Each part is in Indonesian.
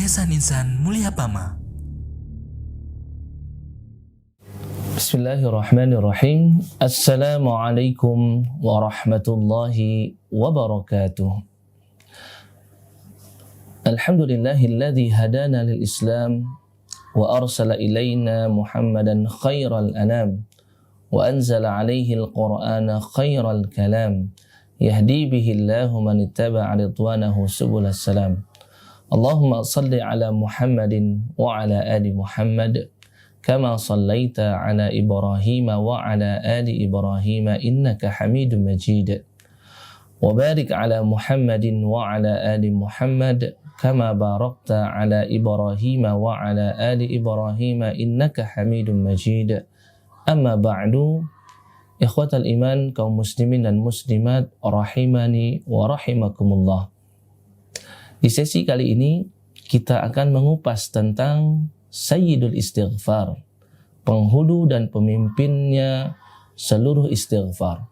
Yayasan Insan Mulia Pama. Bismillahirrahmanirrahim. Assalamualaikum warahmatullahi wabarakatuh. Alhamdulillahilladzi hadana lil Islam wa arsala ilaina Muhammadan khairal anam wa anzala alaihi al-Qur'ana khairal kalam yahdi bihi Allahu man ittaba'a ridwanahu subulas salam. Allahumma salli ala Muhammadin wa ala ali Muhammad kama sallaita ala Ibrahim wa ala ali Ibrahim innaka Hamidum Majid. Wa barik ala Muhammadin wa ala ali Muhammad kama barakta ala Ibrahim wa ala ali Ibrahim innaka Hamidum Majid. Amma ba'du, ikhwatal iman, kaum muslimin dan muslimat rahimani wa rahimakumullah. Di sesi kali ini kita akan mengupas tentang Sayyidul Istighfar, penghulu dan pemimpinnya seluruh istighfar.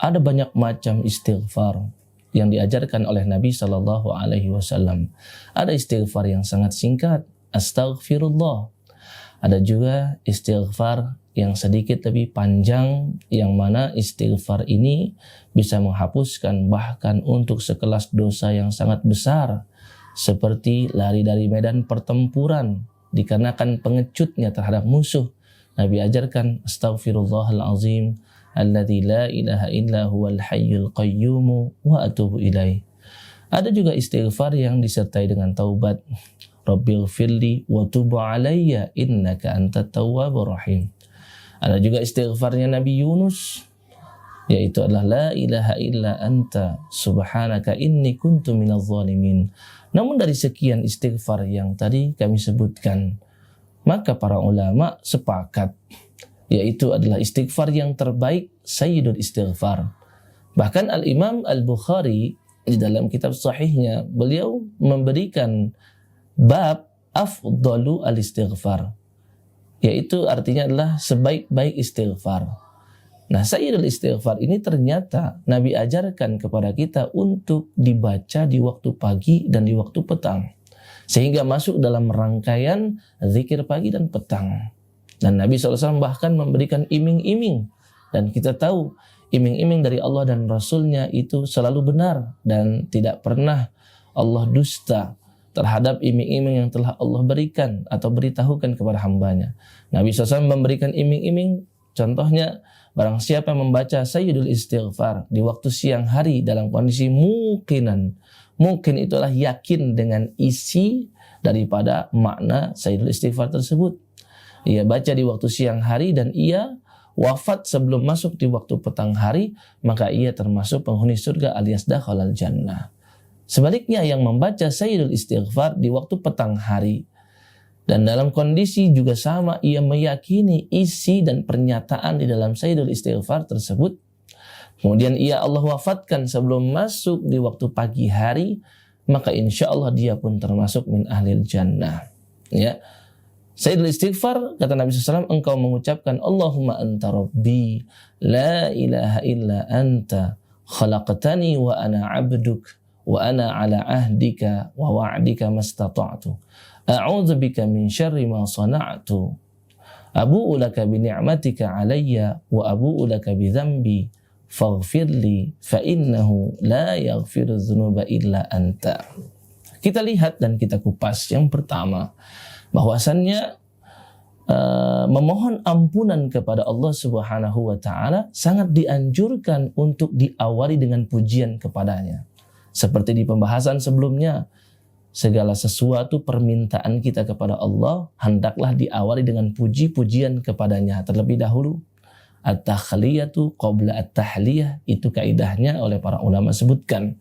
Ada banyak macam istighfar yang diajarkan oleh Nabi Shallallahu Alaihi Wasallam. Ada istighfar yang sangat singkat, astaghfirullah. Ada juga istighfar yang sedikit lebih panjang, yang mana istighfar ini bisa menghapuskan bahkan untuk sekelas dosa yang sangat besar, seperti lari dari medan pertempuran dikarenakan pengecutnya terhadap musuh. Nabi ajarkan astaghfirullahalazim alladzi la ilaha illa huwal hayyul qayyum wa atubu ilaih. Ada juga istighfar yang disertai dengan taubat. Rabbighfirli wa tub alayya innaka antat tawwabur rahim. Ada juga istighfarnya Nabi Yunus, yaitu adalah la ilaha illa anta subhanaka inni kuntu minadh dhalimin. Namun dari sekian istighfar yang tadi kami sebutkan, maka para ulama sepakat yaitu adalah istighfar yang terbaik, Sayyidul Istighfar. Bahkan Al-Imam Al-Bukhari di dalam kitab sahihnya, beliau memberikan bab afdalu al-istighfar, yaitu artinya adalah sebaik-baik istighfar. Nah, Sayyidul Istighfar ini ternyata Nabi ajarkan kepada kita untuk dibaca di waktu pagi dan di waktu petang, sehingga masuk dalam rangkaian zikir pagi dan petang. Dan Nabi SAW bahkan memberikan iming-iming, dan kita tahu iming-iming dari Allah dan Rasulnya itu selalu benar, dan tidak pernah Allah dusta terhadap iming-iming yang telah Allah berikan atau beritahukan kepada hambanya. Nabi SAW memberikan iming-iming, contohnya barang siapa yang membaca Sayyidul Istighfar di waktu siang hari dalam kondisi mukinan, mungkin itulah yakin dengan isi daripada makna Sayyidul Istighfar tersebut. Ia baca di waktu siang hari dan ia wafat sebelum masuk di waktu petang hari, maka ia termasuk penghuni surga alias dakhalal jannah. Sebaliknya yang membaca Sayyidul Istighfar di waktu petang hari dan dalam kondisi juga sama, ia meyakini isi dan pernyataan di dalam Sayyidul Istighfar tersebut, kemudian ia Allah wafatkan sebelum masuk di waktu pagi hari, maka insya Allah dia pun termasuk min ahlil jannah. Ya, Sayyidul Istighfar, kata Nabi SAW, engkau mengucapkan Allahumma anta rabbi la ilaha illa anta khalaqtani wa ana abduk wa ana ala ahdika wa wa'dika mastata'tu a'udzu bika min syarri ma sana'tu abu'u laka bi ni'matika 'alayya wa abu'u laka bi dzambi faghfirli fa innahu la yaghfiru dzunuba illa anta. Kita lihat dan kita kupas yang pertama, bahwasannya memohon ampunan kepada Allah Subhanahu wa taala sangat dianjurkan untuk diawali dengan pujian kepadanya. Seperti di pembahasan sebelumnya, segala sesuatu permintaan kita kepada Allah hendaklah diawali dengan puji-pujian kepadanya terlebih dahulu. At-takhliyatu qabla at-tahliyah, itu kaidahnya oleh para ulama sebutkan.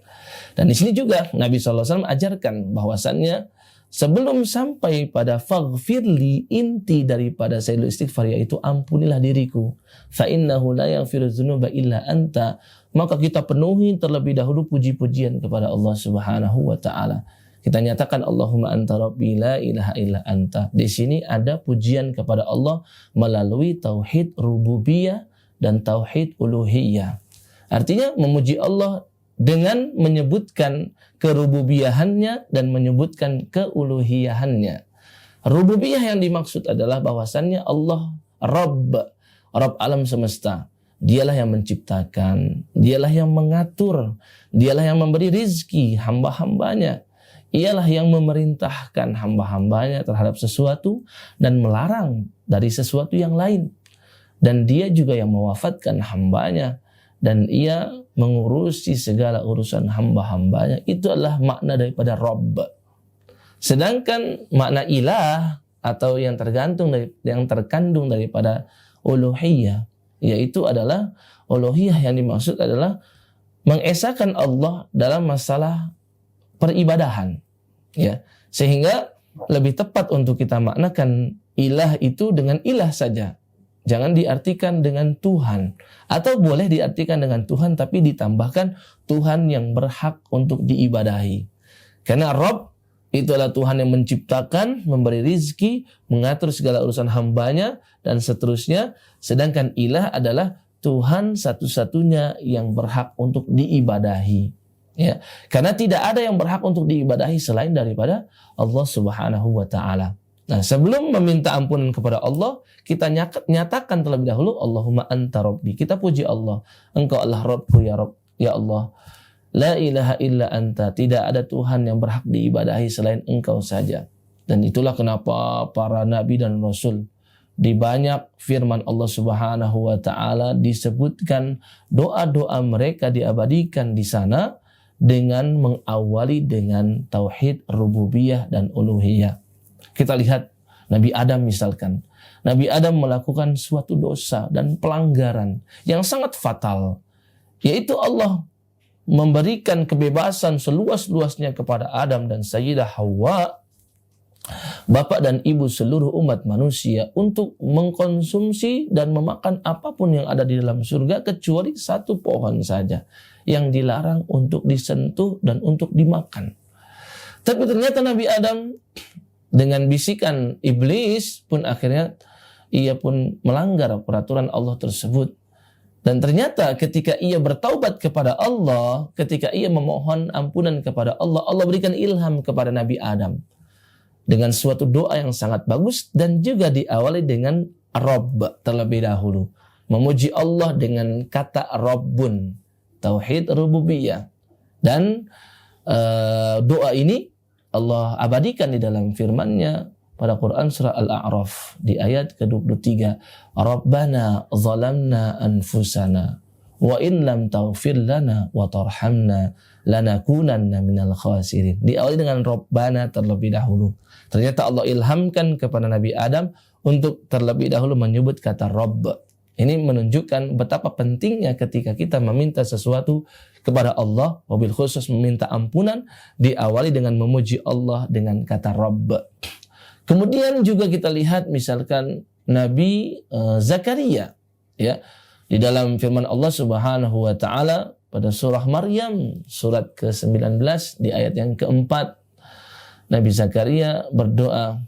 Dan di sini juga Nabi SAW ajarkan bahwasannya sebelum sampai pada faghfirli, inti daripada Sayyidul Istighfar yaitu ampunilah diriku, fa innahu la yaghfiru dzunuba illa anta, maka kita penuhi terlebih dahulu puji-pujian kepada Allah Subhanahu wa taala. Kita nyatakan Allahumma anta rabbi la ilaha illa anta. Di sini ada pujian kepada Allah melalui tauhid rububiyah dan tauhid uluhiyah. Artinya memuji Allah dengan menyebutkan kerububiyahannya dan menyebutkan keuluhiyahannya. Rububiyah yang dimaksud adalah bahwasannya Allah Rabb alam semesta. Dialah yang menciptakan, dialah yang mengatur, dialah yang memberi rizki hamba-hambanya. Ialah yang memerintahkan hamba-hambanya terhadap sesuatu dan melarang dari sesuatu yang lain. Dan dia juga yang mewafatkan hambanya. Dan ia mengurusi segala urusan hamba-hambanya. Itu adalah makna daripada Rabb. Sedangkan makna ilah atau yang terkandung daripada uluhiyah, yaitu adalah uluhiyah yang dimaksud adalah mengesahkan Allah dalam masalah peribadahan, ya. Sehingga lebih tepat untuk kita maknakan ilah itu dengan ilah saja. Jangan diartikan dengan Tuhan, atau boleh diartikan dengan Tuhan tapi ditambahkan Tuhan yang berhak untuk diibadahi. Karena Rabb itu adalah Tuhan yang menciptakan, memberi rizki, mengatur segala urusan hambanya, dan seterusnya. Sedangkan ilah adalah Tuhan satu-satunya yang berhak untuk diibadahi. Ya, karena tidak ada yang berhak untuk diibadahi selain daripada Allah Subhanahu wa Ta'ala. Nah, sebelum meminta ampunan kepada Allah, kita nyatakan terlebih dahulu, Allahumma anta rabbi. Kita puji Allah. Engkau Allah Rabbku, ya Rabb, ya Allah. La ilaha illa anta. Tidak ada Tuhan yang berhak diibadahi selain engkau saja. Dan itulah kenapa para nabi dan rasul di banyak firman Allah Subhanahu wa Ta'ala disebutkan doa-doa mereka diabadikan di sana dengan mengawali dengan tauhid rububiyah dan uluhiyah. Kita lihat Nabi Adam misalkan. Nabi Adam melakukan suatu dosa dan pelanggaran yang sangat fatal. Yaitu Allah memberikan kebebasan seluas-luasnya kepada Adam dan Sayyidah Hawa, bapak dan ibu seluruh umat manusia, untuk mengkonsumsi dan memakan apapun yang ada di dalam surga kecuali satu pohon saja yang dilarang untuk disentuh dan untuk dimakan. Tapi ternyata Nabi Adam dengan bisikan iblis pun akhirnya ia pun melanggar peraturan Allah tersebut. Dan ternyata ketika ia bertaubat kepada Allah, ketika ia memohon ampunan kepada Allah, Allah berikan ilham kepada Nabi Adam dengan suatu doa yang sangat bagus dan juga diawali dengan Rabb terlebih dahulu. Memuji Allah dengan kata Rabbun, tauhid rububiyah. Dan doa ini Allah abadikan di dalam firman-Nya pada Quran surah Al-A'raf di ayat ke-23. Rabbana zalamna anfusana wa in lam taghfir lana wa tarhamna lanakunanna minal khasirin. Diawali dengan Rabbana terlebih dahulu. Ternyata Allah ilhamkan kepada Nabi Adam untuk terlebih dahulu menyebut kata Rabb. Ini menunjukkan betapa pentingnya ketika kita meminta sesuatu kepada Allah, wabil khusus meminta ampunan, diawali dengan memuji Allah dengan kata Rabb. Kemudian juga kita lihat misalkan Nabi Zakaria, ya, di dalam firman Allah Subhanahu wa Ta'ala pada surah Maryam surat ke-19 di ayat yang keempat, Nabi Zakaria berdoa,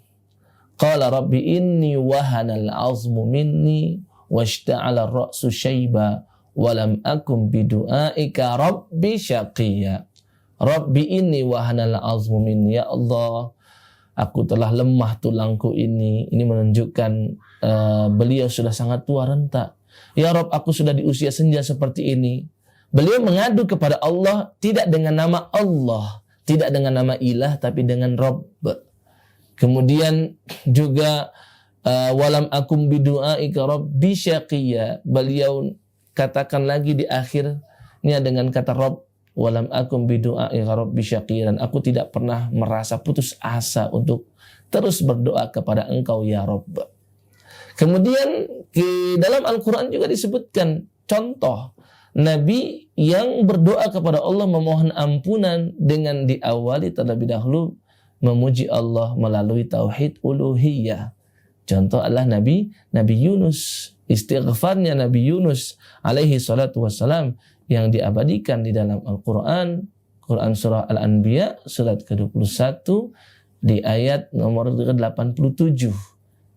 qala rabbi inni wahanal azmu minni washta'ala ar-ra'su syaiba walam akum bidu'aika rabbi syaqiyya. Rabbi inni wahanal azmu minni, ya Allah, aku telah lemah tulangku ini. Ini menunjukkan beliau sudah sangat tua renta. Ya Rabb, aku sudah di usia senja seperti ini. Beliau mengadu kepada Allah tidak dengan nama Allah, tidak dengan nama ilah, tapi dengan Rabb. Kemudian juga walam akum bidu'aika rabbi syaqiyya. Beliau katakan lagi di akhirnya dengan kata Rabb, walam akum bidu'aika rabbi syaqiyya, dan aku tidak pernah merasa putus asa untuk terus berdoa kepada Engkau ya Rabb. Kemudian di dalam Al-Quran juga disebutkan contoh Nabi yang berdoa kepada Allah memohon ampunan dengan diawali terlebih dahulu memuji Allah melalui tauhid uluhiyah. Contoh adalah Nabi Yunus. Istighfarnya Nabi Yunus alaihi salatu wassalam yang diabadikan di dalam Al-Quran, Quran surah Al-Anbiya surat ke-21 di ayat nomor ke-87.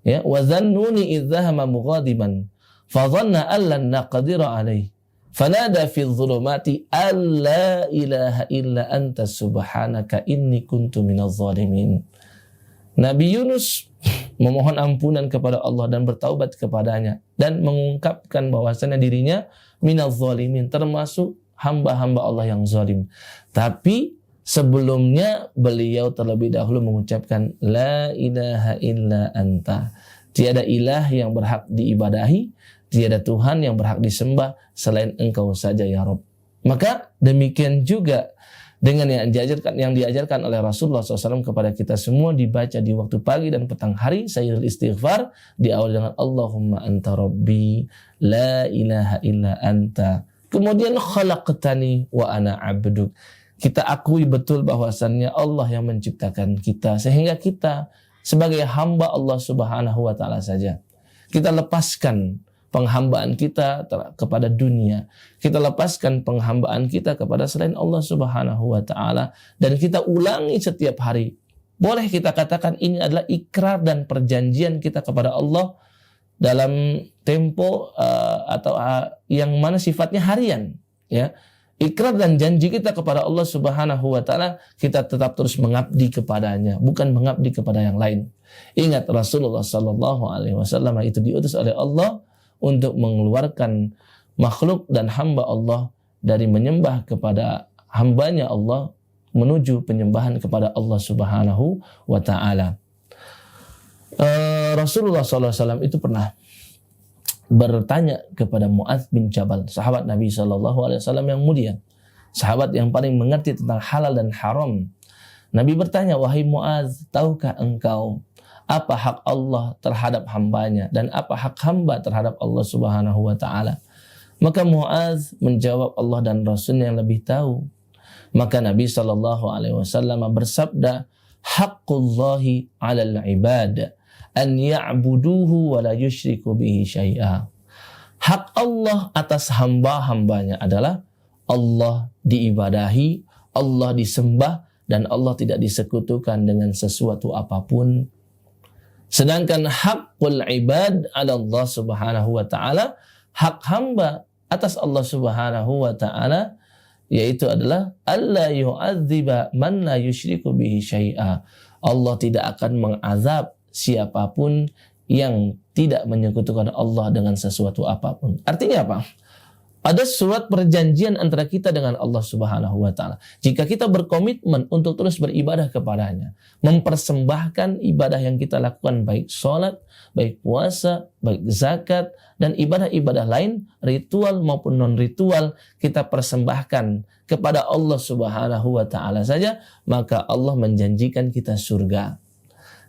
Ya, wa dhannuni idh dhahama mughadiban fa dhanna an lan naqdira alaihi fanada fi dhulumati alla ilaha illa anta subhanaka inni kuntu minadh dhalimin. Nabi Yunus memohon ampunan kepada Allah dan bertaubat kepadanya dan mengungkapkan bahwasanya dirinya minadh dhalimin, termasuk hamba-hamba Allah yang zalim. Tapi sebelumnya beliau terlebih dahulu mengucapkan la ilaha illa anta. Tiada ilah yang berhak diibadahi, tiada Tuhan yang berhak disembah selain Engkau saja ya Rabb. Maka demikian juga dengan yang diajarkan oleh Rasulullah SAW kepada kita semua, dibaca di waktu pagi dan petang hari, sayyidul istighfar, diawali dengan Allahumma anta rabbi la ilaha illa anta. Kemudian khalaqtani wa ana abduk. Kita akui betul bahwasannya Allah yang menciptakan kita, sehingga kita sebagai hamba Allah Subhanahu wa taala saja. Kita lepaskan penghambaan kita kepada dunia. Kita lepaskan penghambaan kita kepada selain Allah Subhanahu wa taala dan kita ulangi setiap hari. Boleh kita katakan ini adalah ikrar dan perjanjian kita kepada Allah dalam tempo yang mana sifatnya harian, ya. Ikrar dan janji kita kepada Allah Subhanahu wa taala, kita tetap terus mengabdi kepadanya, bukan mengabdi kepada yang lain. Ingat, Rasulullah sallallahu alaihi wasallam itu diutus oleh Allah untuk mengeluarkan makhluk dan hamba Allah dari menyembah kepada hambanya Allah menuju penyembahan kepada Allah Subhanahu wa taala. Rasulullah sallallahu alaihi wasallam itu pernah bertanya kepada Mu'adz bin Jabal, sahabat Nabi SAW yang mulia, sahabat yang paling mengerti tentang halal dan haram. Nabi bertanya, wahai Mu'adz, tahukah engkau apa hak Allah terhadap hambanya dan apa hak hamba terhadap Allah Subhanahu wa taala? Maka Mu'adz menjawab, Allah dan Rasulnya yang lebih tahu. Maka Nabi SAW bersabda, haqqullahi 'alal ibad an ya'buduhu wa la yusyriku bihi syai'a. Hak Allah atas hamba-hambanya adalah Allah diibadahi, Allah disembah, dan Allah tidak disekutukan dengan sesuatu apapun. Sedangkan haqqul ibad ala Allah Subhanahu wa taala, hak hamba atas Allah Subhanahu wa taala, yaitu adalah alla yu'adziba man la yusyriku bihi syai'a. Allah tidak akan mengazab siapapun yang tidak menyekutukan Allah dengan sesuatu apapun. Artinya apa? Ada surat perjanjian antara kita dengan Allah Subhanahu wa taala. Jika kita berkomitmen untuk terus beribadah kepadanya, mempersembahkan ibadah yang kita lakukan, baik sholat, baik puasa, baik zakat, dan ibadah-ibadah lain, ritual maupun non-ritual, kita persembahkan kepada Allah Subhanahu wa taala saja, maka Allah menjanjikan kita surga.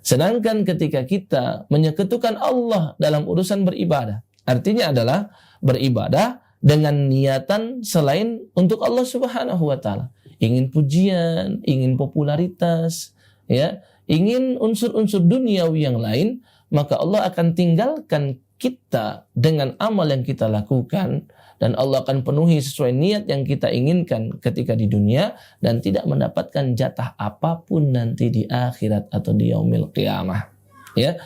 Sedangkan ketika kita menyekutukan Allah dalam urusan beribadah, artinya adalah beribadah dengan niatan selain untuk Allah Subhanahu wa taala. Ingin pujian, ingin popularitas, ya, ingin unsur-unsur duniawi yang lain, maka Allah akan tinggalkan kita dengan amal yang kita lakukan, dan Allah akan penuhi sesuai niat yang kita inginkan ketika di dunia, dan tidak mendapatkan jatah apapun nanti di akhirat atau di yaumil qiyamah, ya.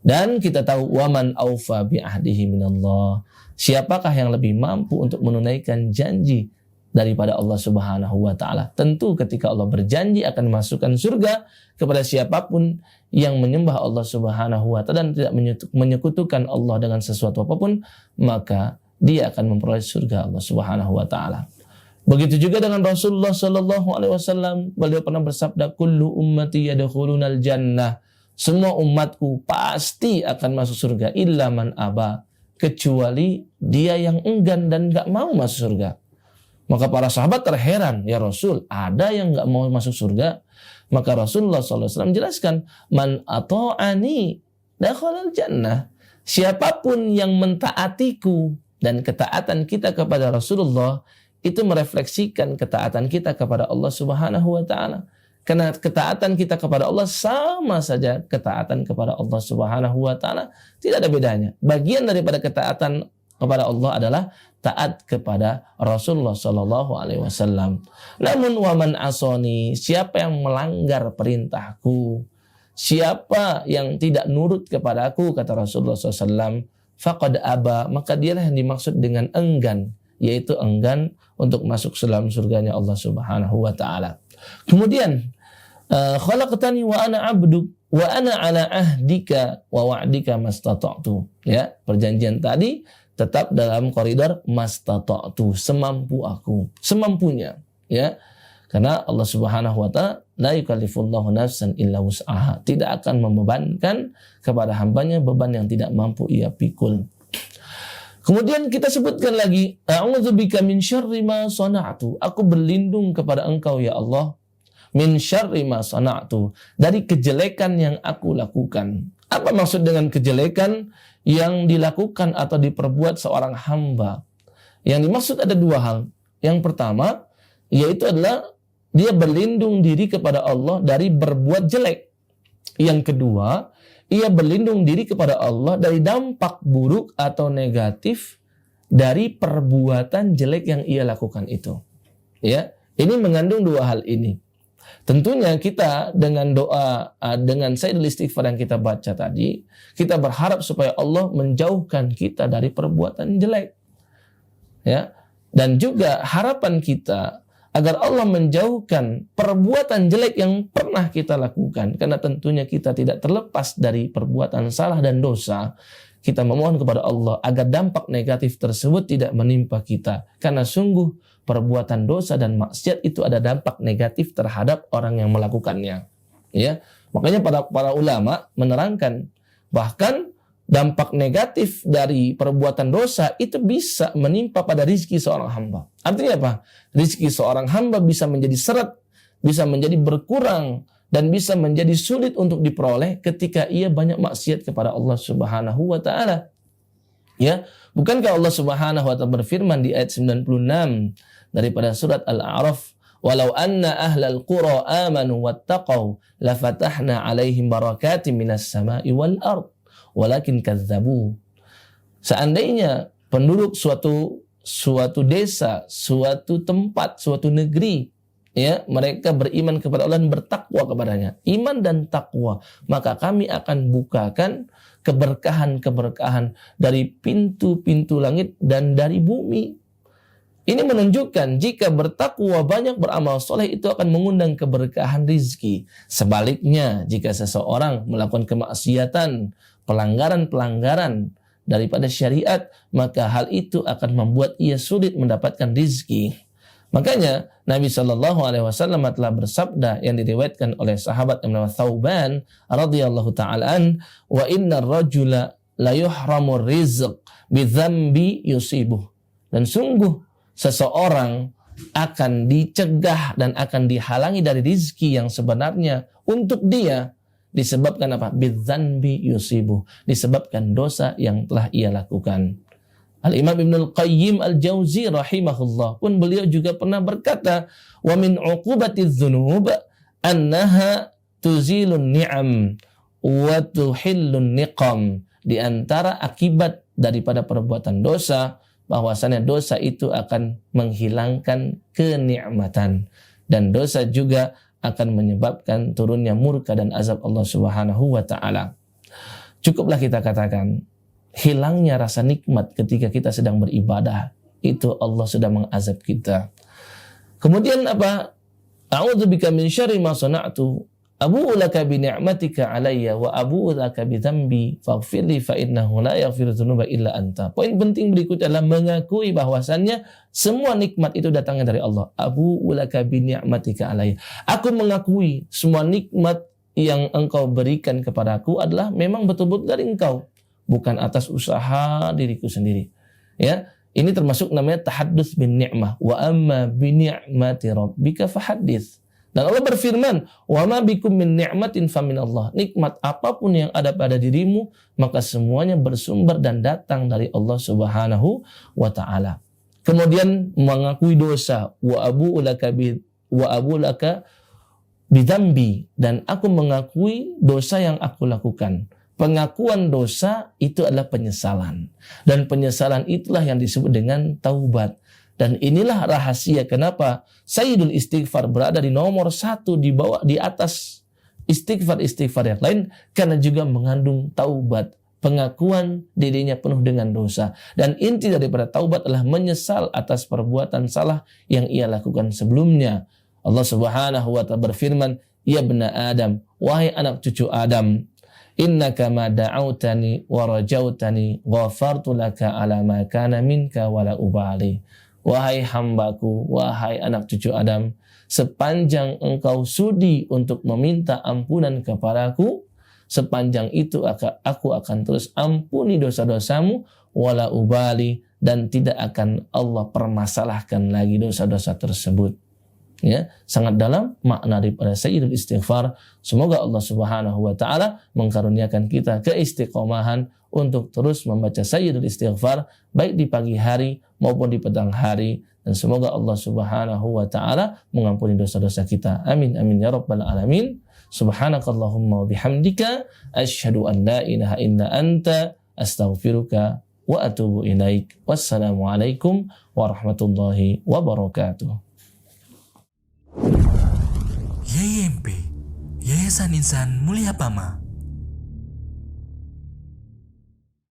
Dan kita tahu, waman aufa bi ahdihi minallah, siapakah yang lebih mampu untuk menunaikan janji daripada Allah Subhanahu wa taala. Tentu ketika Allah berjanji akan masukkan surga kepada siapapun yang menyembah Allah Subhanahu wa taala dan tidak menyekutukan Allah dengan sesuatu apapun, maka dia akan memperoleh surga Allah Subhanahu wa taala. Begitu juga dengan Rasulullah sallallahu alaihi wasallam, beliau pernah bersabda, kullu ummati yadkhulunal jannah. Semua umatku pasti akan masuk surga illa man aba, kecuali dia yang enggan dan enggak mau masuk surga. Maka para sahabat terheran, ya Rasul, ada yang enggak mau masuk surga? Maka Rasulullah SAW menjelaskan, man ata'ani dakhalal jannah. Siapapun yang mentaatiku, dan ketaatan kita kepada Rasulullah itu merefleksikan ketaatan kita kepada Allah Subhanahu wa taala. Karena ketaatan kita kepada Allah sama saja ketaatan kepada Allah Subhanahu wa taala, tidak ada bedanya. Bagian daripada ketaatan kepada Allah adalah taat kepada Rasulullah sallallahu alaihi wasallam. Namun waman asoni, siapa yang melanggar perintahku, siapa yang tidak nurut kepadaku, kata Rasulullah SAW, faqad aba, maka dialah yang dimaksud dengan enggan, yaitu enggan untuk masuk ke dalam surganya Allah Subhanahu wa taala. Kemudian khalaqtani wa ana 'abduk wa ana 'ala ahdika wa wa'dika mastata'tu. Ya, perjanjian tadi tetap dalam koridor mastata'tu, semampu aku, semampunya, ya. Karena Allah Subhanahu wa taala la yukallifullahu nafsan illa wus'aha, tidak akan membebankan kepada hambanya beban yang tidak mampu ia pikul. Kemudian kita sebutkan lagi, a'udzubika min syarri ma sana'tu, aku berlindung kepada Engkau ya Allah, min syarri ma sana'tu, dari kejelekan yang aku lakukan. Apa maksud dengan kejelekan yang dilakukan atau diperbuat seorang hamba? Yang dimaksud ada dua hal. Yang pertama, yaitu adalah dia berlindung diri kepada Allah dari berbuat jelek. Yang kedua, ia berlindung diri kepada Allah dari dampak buruk atau negatif dari perbuatan jelek yang ia lakukan itu. Ya, ini mengandung dua hal ini. Tentunya kita dengan doa, dengan sayyidul istighfar yang kita baca tadi, kita berharap supaya Allah menjauhkan kita dari perbuatan jelek. Ya, dan juga harapan kita agar Allah menjauhkan perbuatan jelek yang pernah kita lakukan. Karena tentunya kita tidak terlepas dari perbuatan salah dan dosa. Kita memohon kepada Allah agar dampak negatif tersebut tidak menimpa kita. Karena sungguh perbuatan dosa dan maksiat itu ada dampak negatif terhadap orang yang melakukannya. Ya, makanya para ulama menerangkan bahkan dampak negatif dari perbuatan dosa itu bisa menimpa pada rizki seorang hamba. Artinya apa? Rizki seorang hamba bisa menjadi seret, bisa menjadi berkurang, dan bisa menjadi sulit untuk diperoleh ketika ia banyak maksiat kepada Allah Subhanahu wa taala. Ya, bukankah Allah Subhanahu wa taala berfirman di ayat 96 daripada surat Al-A'raf, "Walau anna ahlal qura amanu wattaqau lafatahna 'alaihim barakatim minas sama'i wal ard." Walakin kadzabu. Seandainya penduduk suatu desa, suatu tempat, suatu negeri, ya, mereka beriman kepada Allah dan bertakwa kepadanya, iman dan takwa, maka kami akan bukakan keberkahan-keberkahan dari pintu-pintu langit dan dari bumi. Ini menunjukkan jika bertakwa banyak beramal soleh itu akan mengundang keberkahan rizki. Sebaliknya, jika seseorang melakukan kemaksiatan, pelanggaran-pelanggaran daripada syariat, maka hal itu akan membuat ia sulit mendapatkan rizki. Makanya Nabi SAW telah bersabda yang diriwayatkan oleh sahabat Ibnu Thauban radhiyallahu ta'ala an, wa innar rajula la yuhramu rizq bi dzambi yusibuh. Dan sungguh seseorang akan dicegah dan akan dihalangi dari rizki yang sebenarnya untuk dia disebabkan apa? Bidzanbi yusibuh, disebabkan dosa yang telah ia lakukan. Al-Imam Ibnul Qayyim Al-Jauzi rahimahullah pun beliau juga pernah berkata, wa min uqubatiz dzunub annaha tuzilun ni'am wa tuhillun niqam. Di antara akibat daripada perbuatan dosa, bahwasanya dosa itu akan menghilangkan kenikmatan, dan dosa juga akan menyebabkan turunnya murka dan azab Allah Subhanahu wa taala. Cukuplah kita katakan, hilangnya rasa nikmat ketika kita sedang beribadah, itu Allah sudah mengazab kita. Kemudian apa? A'udzubika min syarri ma sana'tu abu'u laka bi ni'matika 'alayya wa abu'u laka bi dzambi faghfirli fa innahu la yaghfiru dzunuba illa anta. Poin penting berikutnya adalah mengakui bahwasannya semua nikmat itu datangnya dari Allah. Abu'u laka bi ni'matika 'alayya. Aku mengakui semua nikmat yang Engkau berikan kepadaku adalah memang betul-betul dari Engkau, bukan atas usaha diriku sendiri. Ya, ini termasuk namanya tahaddus bin ni'mah. Wa amma bi ni'mati rabbika fahaddits. Dan Allah berfirman, "Wa ma bikum min ni'matin fa min Allah." Nikmat apapun yang ada pada dirimu, maka semuanya bersumber dan datang dari Allah Subhanahu wa taala. Kemudian mengakui dosa, wa abu laka bidzambi, dan aku mengakui dosa yang aku lakukan. Pengakuan dosa itu adalah penyesalan, dan penyesalan itulah yang disebut dengan taubat. Dan inilah rahasia kenapa Sayyidul Istighfar berada di nomor 1 di atas istighfar yang lain, karena juga mengandung taubat. pengakuan dirinya penuh dengan dosa. Dan inti daripada taubat adalah menyesal atas perbuatan salah yang ia lakukan sebelumnya. Allah Subhanahu wa ta'ala berfirman, "Ya bna Adam, wahai anak cucu Adam, innaka ma da'autani wa rajautani ghafartu laka ala ma kana minka wala ubali." Wahai hambaku, wahai anak cucu Adam, sepanjang engkau sudi untuk meminta ampunan kepadaku, sepanjang itu aku akan terus ampuni dosa-dosamu, wala ubali, dan tidak akan Allah permasalahkan lagi dosa-dosa tersebut. Ya, sangat dalam makna daripada Sayyidul Istighfar. Semoga Allah Subhanahu wa ta'ala mengkaruniakan kita keistiqomahan untuk terus membaca Sayyidul Istighfar baik di pagi hari maupun di petang hari, dan semoga Allah Subhanahu wa ta'ala mengampuni dosa-dosa kita. Amin amin ya rabbal alamin. Subhanakallahumma wa bihamdika asyhadu an la ilaha illa anta astaghfiruka wa atubu ilaik. Wassalamualaikum warahmatullahi wabarakatuh. YYMP, Yayasan Insan Mulia Pama.